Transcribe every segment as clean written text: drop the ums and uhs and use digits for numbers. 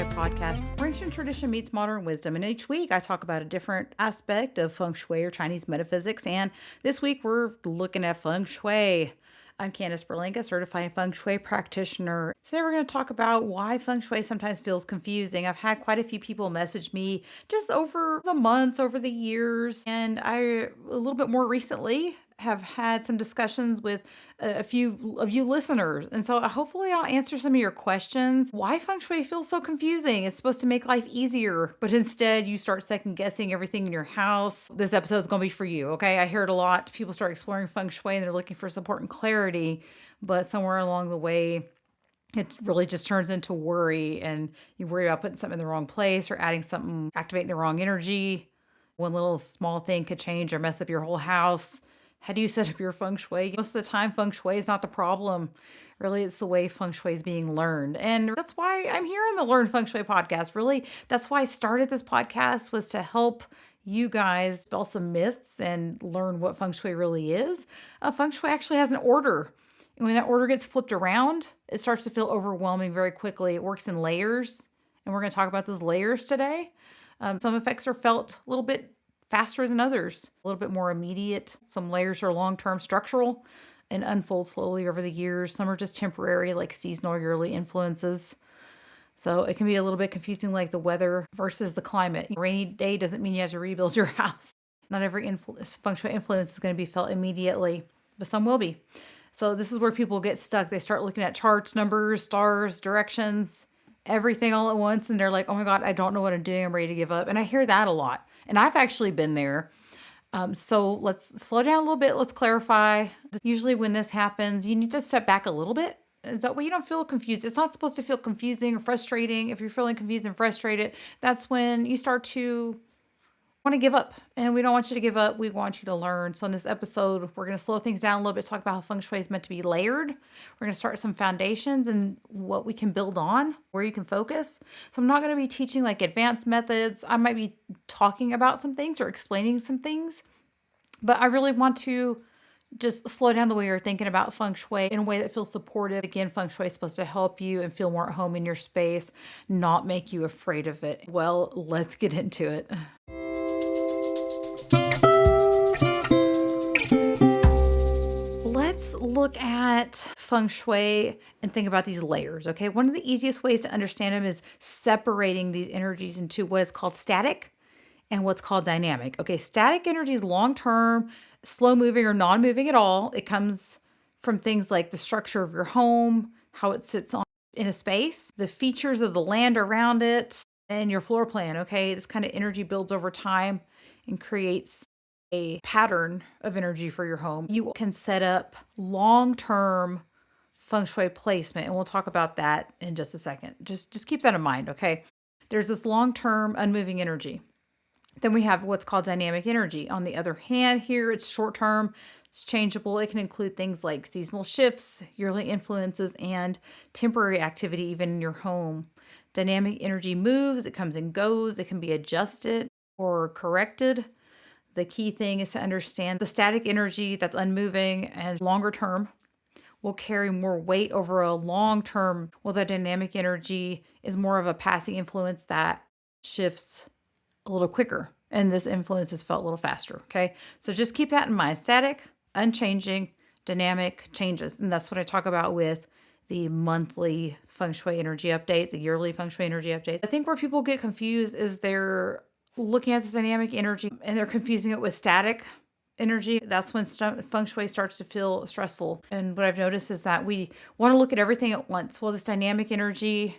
Shui podcast, where ancient tradition meets modern wisdom. And each week I talk about a different aspect of Feng Shui or Chinese metaphysics. And this week we're looking at Feng Shui. I'm Candice Berlanga, certified Feng Shui practitioner. Today we're going to talk about why Feng Shui sometimes feels confusing. I've had quite a few people message me just over the months, over the years, and I, a little bit more recently, have had some discussions with a few of you listeners. And so hopefully I'll answer some of your questions. Why Feng Shui feels so confusing? It's supposed to make life easier, but instead you start second guessing everything in your house. This episode is going to be for you, okay? I hear it a lot. People start exploring Feng Shui and they're looking for support and clarity, but somewhere along the way, it really just turns into worry, and you worry about putting something in the wrong place or adding something, activating the wrong energy. One little small thing could change or mess up your whole house. How do you set up your Feng Shui? Most of the time, Feng Shui is not the problem. Really, it's the way Feng Shui is being learned. And that's why I'm here on the Learn Feng Shui podcast. Really, that's why I started this podcast, was to help you guys dispel some myths and learn what Feng Shui really is. Feng Shui actually has an order. And when that order gets flipped around, it starts to feel overwhelming very quickly. It works in layers. And we're going to talk about those layers today. Some effects are felt a little bit faster than others, a little bit more immediate. Some layers are long-term structural and unfold slowly over the years. Some are just temporary, like seasonal or yearly influences. So it can be a little bit confusing, like the weather versus the climate. A rainy day doesn't mean you have to rebuild your house. Not every Feng Shui influence is going to be felt immediately, but some will be. So this is where people get stuck. They start looking at charts, numbers, stars, directions, everything all at once. And they're like, oh my God, I don't know what I'm doing. I'm ready to give up. And I hear that a lot. And I've actually been there. So let's slow down a little bit. Let's clarify. Usually when this happens, you need to step back a little bit. That way you don't feel confused. It's not supposed to feel confusing or frustrating. If you're feeling confused and frustrated, that's when you start to want to give up. And we don't want you to give up. We want you to learn. So in this episode, we're going to slow things down a little bit, talk about how Feng Shui is meant to be layered. We're going to start some foundations and what we can build on, where you can focus. So I'm not going to be teaching like advanced methods. I might be talking about some things or explaining some things, but I really want to just slow down the way you're thinking about Feng Shui in a way that feels supportive. Again, Feng Shui is supposed to help you and feel more at home in your space, not make you afraid of it. Well, let's get into it. Let's look at Feng Shui and think about these layers, okay? One of the easiest ways to understand them is separating these energies into what is called static and what's called dynamic. Okay, static energy is long-term, slow-moving or non-moving at all. It comes from things like the structure of your home, how it sits in a space, the features of the land around it, and your floor plan, okay? This kind of energy builds over time and creates a pattern of energy for your home. You can set up long-term Feng Shui placement, and we'll talk about that in just a second. Just keep that in mind, okay? There's this long-term unmoving energy. Then we have what's called dynamic energy. On the other hand, here it's short-term, it's changeable. It can include things like seasonal shifts, yearly influences, and temporary activity even in your home. Dynamic energy moves, it comes and goes, it can be adjusted or corrected. The key thing is to understand the static energy that's unmoving and longer term will carry more weight over a long term, while the dynamic energy is more of a passing influence that shifts a little quicker. And this influence is felt a little faster. Okay. So just keep that in mind. Static, unchanging, dynamic changes. And that's what I talk about with the monthly Feng Shui energy updates, the yearly Feng Shui energy updates. I think where people get confused is they're looking at this dynamic energy and they're confusing it with static energy. That's when Feng Shui starts to feel stressful. And what I've noticed is that we want to look at everything at once. Well, this dynamic energy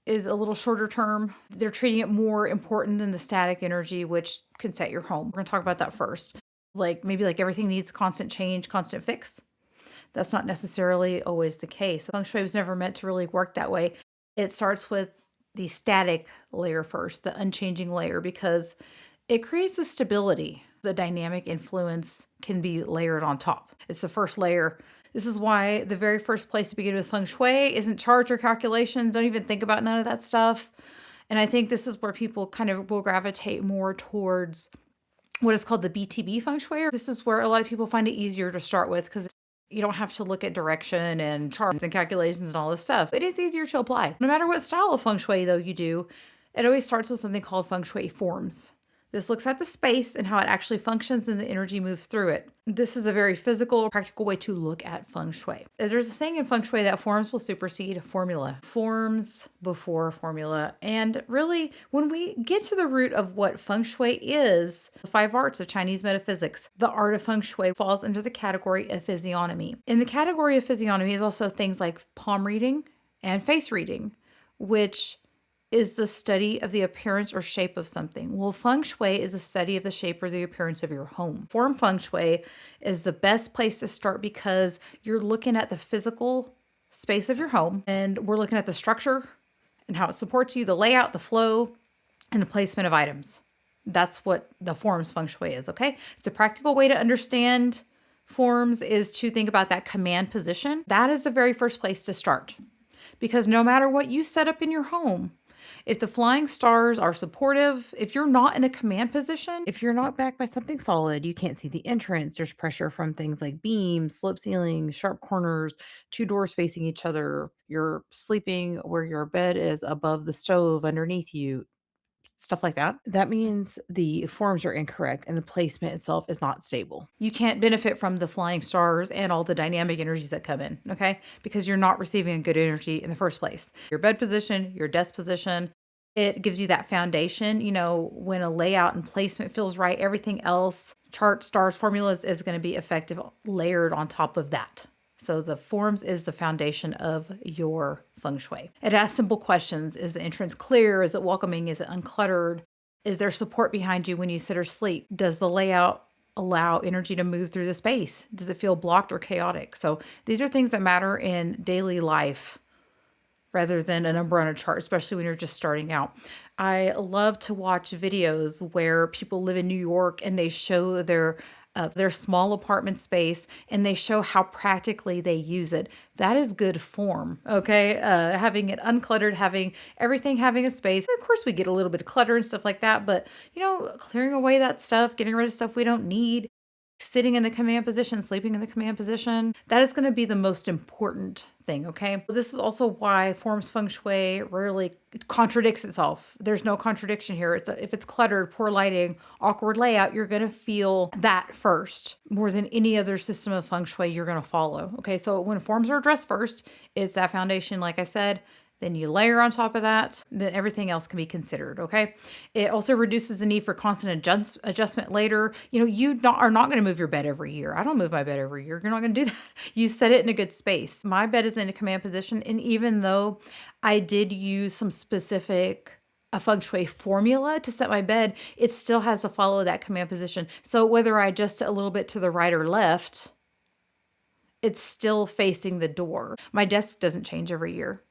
is a little shorter term. They're treating it more important than the static energy, which can set your home. We're going to talk about that first. Maybe everything needs constant change, constant fix. That's not necessarily always the case. Feng Shui was never meant to really work that way. It starts with the static layer first, the unchanging layer, because it creates a stability. The dynamic influence can be layered on top. It's the first layer. This is why the very first place to begin with Feng Shui isn't charts or calculations. Don't even think about none of that stuff. And I think this is where people kind of will gravitate more towards what is called the BTB Feng Shui. This is where a lot of people find it easier to start with because You don't have to look at direction and charts and calculations and all this stuff. It is easier to apply. No matter what style of feng shui, though, you do, it always starts with something called feng shui forms. This looks at the space and how it actually functions and the energy moves through it. This is a very physical, practical way to look at feng shui. There's a saying in feng shui that forms will supersede formula. Forms before formula. And really, when we get to the root of what feng shui is, the 5 arts of Chinese metaphysics, the art of feng shui falls under the category of physiognomy. In the category of physiognomy is also things like palm reading and face reading, which is the study of the appearance or shape of something. Well, feng shui is a study of the shape or the appearance of your home. Form feng shui is the best place to start because you're looking at the physical space of your home, and we're looking at the structure and how it supports you, the layout, the flow, and the placement of items. That's what the forms feng shui is, okay? It's a practical way to understand forms is to think about that command position. That is the very first place to start. Because no matter what you set up in your home, if the flying stars are supportive, if you're not in a command position, if you're not backed by something solid, you can't see the entrance. There's pressure from things like beams, slip ceilings, sharp corners, 2 doors facing each other. You're sleeping where your bed is above the stove underneath you, stuff like that. That means the forms are incorrect and the placement itself is not stable. You can't benefit from the flying stars and all the dynamic energies that come in, okay? Because you're not receiving a good energy in the first place. Your bed position, your desk position, it gives you that foundation. You know, when a layout and placement feels right, everything else, chart, stars, formulas is going to be effective layered on top of that. So the forms is the foundation of your feng shui. It asks simple questions. Is the entrance clear? Is it welcoming? Is it uncluttered? Is there support behind you when you sit or sleep? Does the layout allow energy to move through the space? Does it feel blocked or chaotic? So these are things that matter in daily life rather than a number on a chart, especially when you're just starting out. I love to watch videos where people live in New York and they show their small apartment space and they show how practically they use it. That is good form, okay? Having it uncluttered, having everything having a space. Of course, we get a little bit of clutter and stuff like that, but clearing away that stuff, getting rid of stuff we don't need, sitting in the command position, sleeping in the command position, that is going to be the most important thing, okay? This is also why forms feng shui rarely contradicts itself. There's no contradiction here. If it's cluttered, poor lighting, awkward layout, you're going to feel that first more than any other system of feng shui you're going to follow, okay? So when forms are addressed first, it's that foundation, like I said. Then you layer on top of that, then everything else can be considered, okay? It also reduces the need for constant adjustment later. You are not going to move your bed every year. I don't move my bed every year. You're not going to do that. You set it in a good space. My bed is in a command position, and even though I did use some specific a feng shui formula to set my bed, it still has to follow that command position. So whether I adjust it a little bit to the right or left, it's still facing the door. My desk doesn't change every year.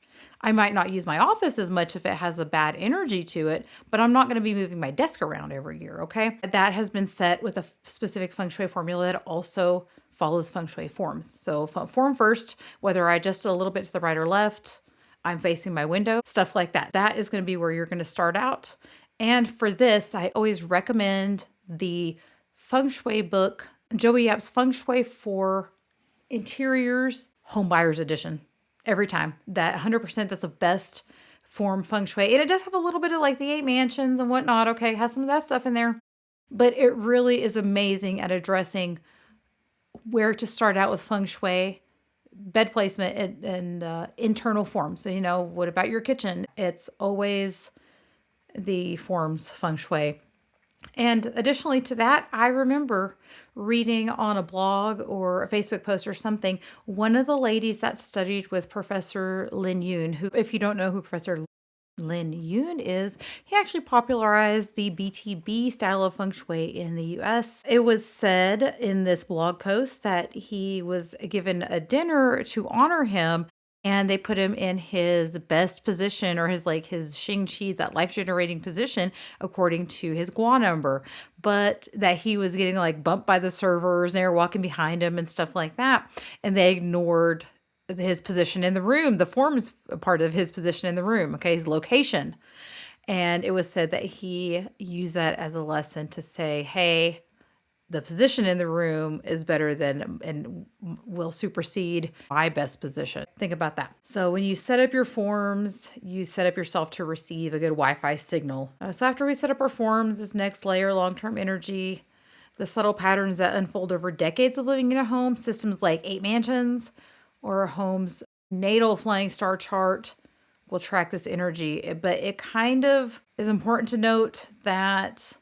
I might not use my office as much if it has a bad energy to it, but I'm not going to be moving my desk around every year, okay? That has been set with a specific feng shui formula that also follows feng shui forms. So form first, whether I adjust it a little bit to the right or left, I'm facing my window, stuff like that. That is going to be where you're going to start out. And for this, I always recommend the feng shui book, Joey Yap's Feng Shui for Interiors Home Buyers Edition. Every time. That 100%, that's the best form feng shui. And it does have a little bit of like the 8 mansions and whatnot. Okay, has some of that stuff in there. But it really is amazing at addressing where to start out with feng shui, bed placement, and internal forms. So, what about your kitchen? It's always the forms feng shui. And additionally to that, I remember reading on a blog or a Facebook post or something, one of the ladies that studied with Professor Lin Yun, who, if you don't know who Professor Lin Yun is, he actually popularized the BTB style of feng shui in the US. It was said in this blog post that he was given a dinner to honor him, and they put him in his best position, or his Xing Qi, that life-generating position, according to his Gua number. But that he was getting bumped by the servers, and they were walking behind him and stuff like that. And they ignored his position in the room, the forms part of his position in the room, okay, his location. And it was said that he used that as a lesson to say, hey, the position in the room is better than and will supersede my best position. Think about that. So when you set up your forms, you set up yourself to receive a good Wi-Fi signal. So after we set up our forms, this next layer, long-term energy, the subtle patterns that unfold over decades of living in a home, systems like 8 mansions or a home's natal flying star chart will track this energy. But it kind of is important to note that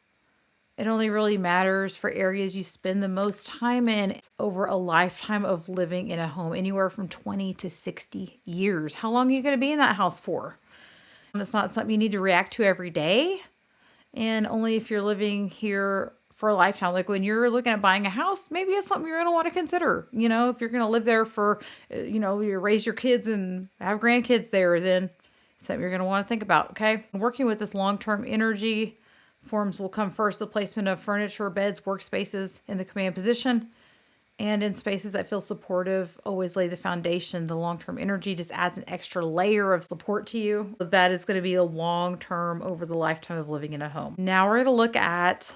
it only really matters for areas you spend the most time in over a lifetime of living in a home, anywhere from 20 to 60 years. How long are you going to be in that house for? It's not something you need to react to every day. And only if you're living here for a lifetime. Like when you're looking at buying a house, maybe it's something you're going to want to consider. If you're going to live there for, you raise your kids and have grandkids there, then it's something you're going to want to think about. Okay. Working with this long-term energy, forms will come first. The placement of furniture, beds, workspaces in the command position and in spaces that feel supportive always lay the foundation. The long-term energy just adds an extra layer of support to you. That is going to be a long-term over the lifetime of living in a home. Now we're going to look at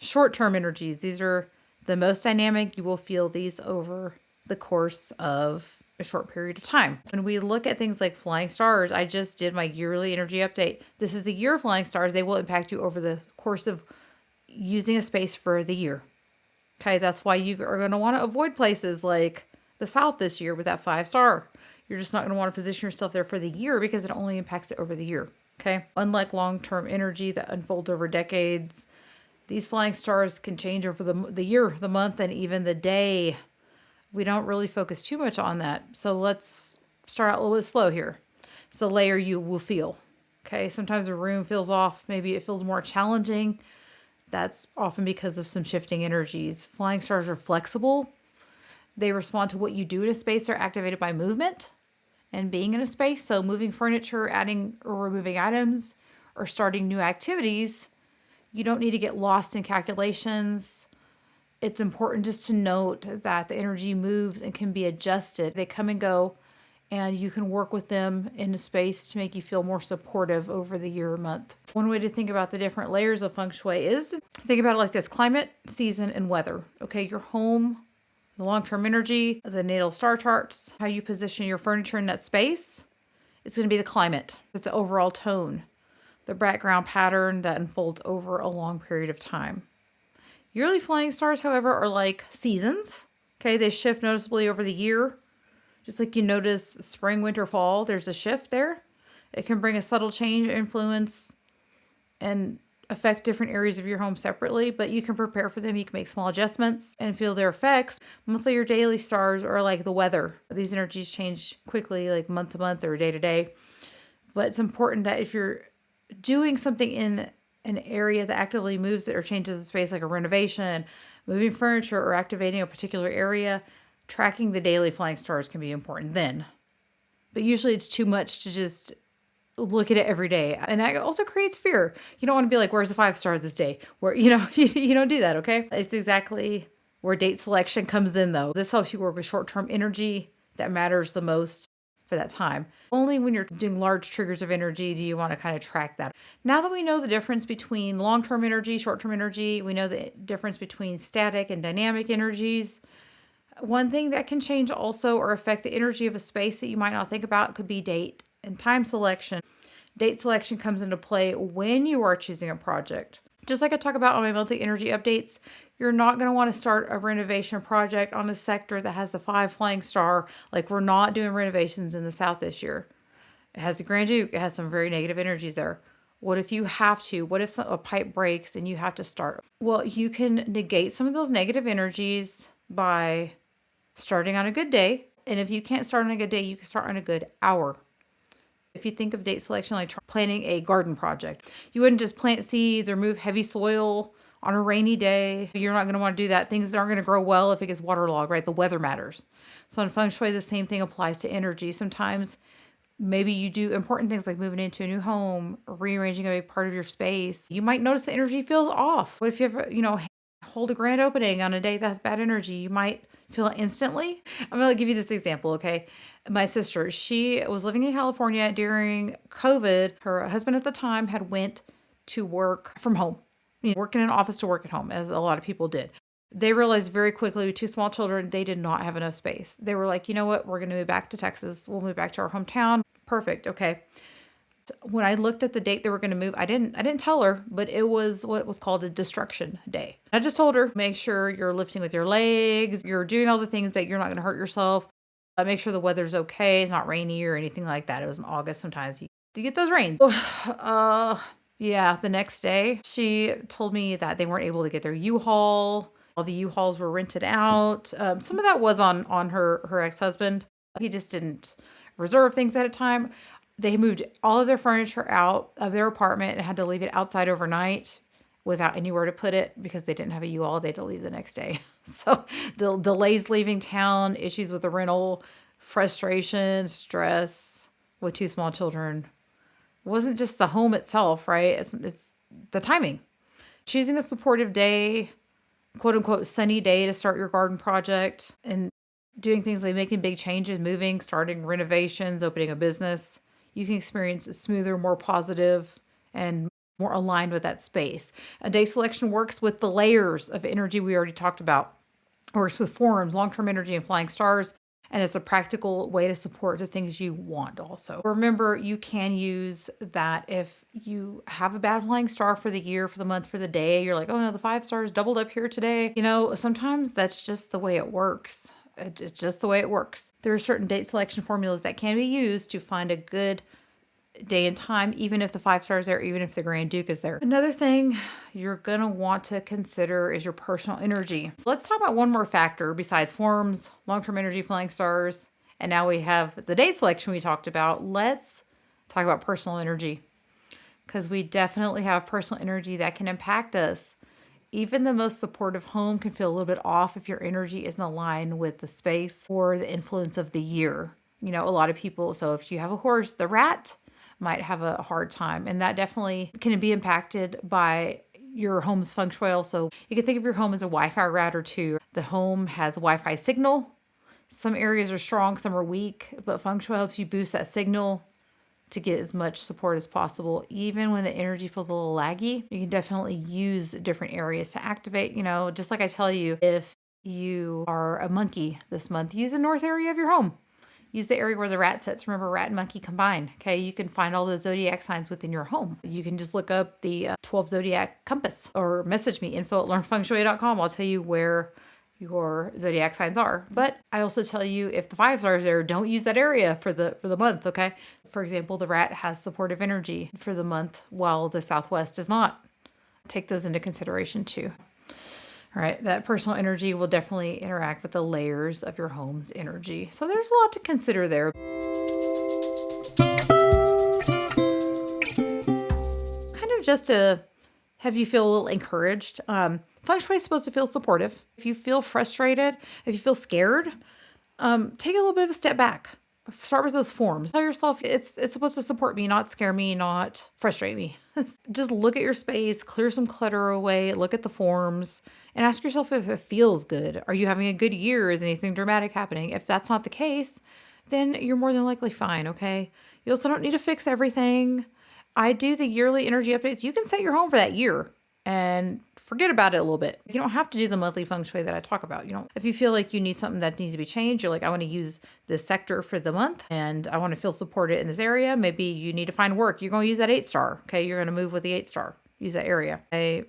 short-term energies. These are the most dynamic. You will feel these over the course of a short period of time. When we look at things like flying stars, I just did my yearly energy update. This is the year of flying stars. They will impact you over the course of using a space for the year. Okay, that's why you are going to want to avoid places like the South this year with that 5-star. You're just not going to want to position yourself there for the year because it only impacts it over the year. Okay, unlike long-term energy that unfolds over decades, these flying stars can change over the year, the month, and even the day. We don't really focus too much on that. So let's start out a little bit slow here. It's the layer you will feel. Okay, sometimes a room feels off. Maybe it feels more challenging. That's often because of some shifting energies. Flying stars are flexible. They respond to what you do in a space. They're activated by movement and being in a space. So moving furniture, adding or removing items, or starting new activities. You don't need to get lost in calculations. It's important just to note that the energy moves and can be adjusted. They come and go, and you can work with them in a space to make you feel more supportive over the year or month. One way to think about the different layers of Feng Shui is think about it like this: climate, season, and weather. Okay, your home, the long-term energy, the natal star charts, how you position your furniture in that space. It's going to be the climate. It's the overall tone, the background pattern that unfolds over a long period of time. Yearly flying stars, however, are like seasons. Okay, they shift noticeably over the year. Just like you notice spring, winter, fall, there's a shift there. It can bring a subtle change, influence, and affect different areas of your home separately, but you can prepare for them. You can make small adjustments and feel their effects. Monthly or daily stars are like the weather. These energies change quickly, like month to month or day to day. But it's important that if you're doing something in an area that actively moves it or changes the space, like a renovation, moving furniture, or activating a particular area, tracking the daily flying stars can be important then. But usually it's too much to just look at it every day. And that also creates fear. You don't want to be like, where's the 5 stars this day? Where, you don't do that, okay? It's exactly where date selection comes in, though. This helps you work with short-term energy that matters the most for that time. Only when you're doing large triggers of energy do you want to kind of track that. Now that we know the difference between long-term energy, short-term energy, we know the difference between static and dynamic energies. One thing that can change also or affect the energy of a space that you might not think about could be date and time selection. Date selection comes into play when you are choosing a project. Just like I talk about on my monthly energy updates, you're not going to want to start a renovation project on a sector that has the 5 flying star. Like, we're not doing renovations in the South this year. It has the Grand Duke. It has some very negative energies there. What if you have to? What if a pipe breaks and you have to start? Well, you can negate some of those negative energies by starting on a good day. And if you can't start on a good day, you can start on a good hour. If you think of date selection like planting a garden project, you wouldn't just plant seeds or move heavy soil on a rainy day. You're not going to want to do that. Things aren't going to grow well if it gets waterlogged, right? The weather matters. So in Feng Shui, the same thing applies to energy. Sometimes maybe you do important things like moving into a new home, rearranging a big part of your space. You might notice the energy feels off. What if you have, hold a grand opening on a day that has bad energy? You might feel it instantly. I'm going to give you this example, okay? My sister, she was living in California during COVID. Her husband at the time had went to work from home, work in an office to work at home, as a lot of people did. They realized very quickly with two small children, they did not have enough space. They were like, you know what? We're going to move back to Texas. We'll move back to our hometown. Perfect. Okay. When I looked at the date they were going to move, I didn't tell her, but it was what was called a destruction day. I just told her, make sure you're lifting with your legs, you're doing all the things that you're not going to hurt yourself. Make sure the weather's okay. It's not rainy or anything like that. It was in August. Sometimes you get those rains. Yeah, the next day she told me that they weren't able to get their U-Haul. All the U-Hauls were rented out. Some of that was on her ex-husband. He just didn't reserve things at a time. They moved all of their furniture out of their apartment and had to leave it outside overnight without anywhere to put it because they didn't have a U-Haul. They had to leave the next day. So delays leaving town, issues with the rental, frustration, stress with two small children. It wasn't just the home itself, right? It's the timing. Choosing a supportive day, quote unquote, sunny day to start your garden project, and doing things like making big changes, moving, starting renovations, opening a business. You can experience a smoother, more positive, and more aligned with that space. A day selection works with the layers of energy we already talked about. It works with forms, long-term energy, and flying stars. And it's a practical way to support the things you want also. Remember, you can use that if you have a bad flying star for the year, for the month, for the day. You're like, oh no, the 5 stars doubled up here today. Sometimes that's just the way it works. It's just the way it works. There are certain date selection formulas that can be used to find a good day and time, even if the 5 stars there, even if the Grand Duke is there. Another thing you're going to want to consider is your personal energy. So let's talk about one more factor besides forms, long-term energy, flying stars, and now we have the date selection we talked about. Let's talk about personal energy, because we definitely have personal energy that can impact us. Even the most supportive home can feel a little bit off if your energy isn't aligned with the space or the influence of the year. A lot of people, so if you have a horse, the rat might have a hard time, and that definitely can be impacted by your home's feng shui. Also, you can think of your home as a Wi-Fi router too. The home has a Wi-Fi signal. Some areas are strong, some are weak, but feng shui helps you boost that signal to get as much support as possible. Even when the energy feels a little laggy, you can definitely use different areas to activate. Just like I tell you, if you are a monkey this month, use the north area of your home. Use the area where the rat sits. Remember, rat and monkey combine. Okay, you can find all the zodiac signs within your home. You can just look up the 12 zodiac compass or message me, info@learnfengshui.com. I'll tell you where your zodiac signs are. But I also tell you, if the 5 stars there, don't use that area for the month. Okay, for example, the rat has supportive energy for the month while the southwest does not. Take those into consideration too. All right, that personal energy will definitely interact with the layers of your home's energy. So there's a lot to consider there. Kind of just to have you feel a little encouraged. Feng Shui is supposed to feel supportive. If you feel frustrated, if you feel scared, take a little bit of a step back. Start with those forms. Tell yourself it's supposed to support me, not scare me, not frustrate me. Just look at your space, clear some clutter away, look at the forms, and ask yourself if it feels good. Are you having a good year? Is anything dramatic happening? If that's not the case, then you're more than likely fine, okay? You also don't need to fix everything. I do the yearly energy updates. You can set your home for that year and forget about it a little bit. You don't have to do the monthly feng shui that I talk about. If you feel like you need something that needs to be changed, you're like, I want to use this sector for the month and I want to feel supported in this area. Maybe you need to find work. You're going to use that 8 star. Okay. You're going to move with the 8 star. Use that area. I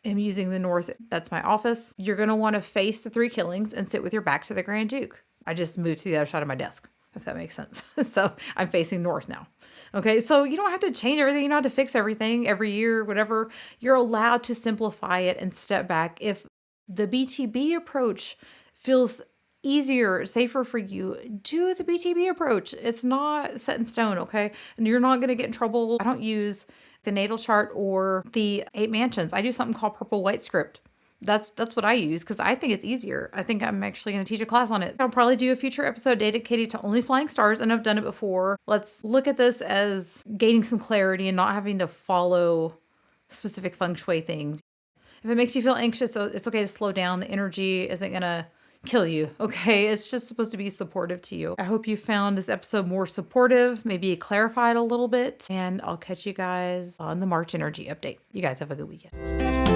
am using the north. That's my office. You're going to want to face the 3 killings and sit with your back to the Grand Duke. I just moved to the other side of my desk, if that makes sense. So I'm facing north now. Okay, so you don't have to change everything. You don't have to fix everything every year, whatever. You're allowed to simplify it and step back. If the BTB approach feels easier, safer for you, do the BTB approach. It's not set in stone, okay? And you're not going to get in trouble. I don't use the natal chart or the 8 mansions. I do something called purple white script. That's what I use because I think it's easier. I think I'm actually going to teach a class on it. I'll probably do a future episode dedicated to only flying stars, and I've done it before. Let's look at this as gaining some clarity and not having to follow specific feng shui things. If it makes you feel anxious, it's okay to slow down. The energy isn't going to kill you, okay? It's just supposed to be supportive to you. I hope you found this episode more supportive, maybe it clarified a little bit, and I'll catch you guys on the March energy update. You guys have a good weekend.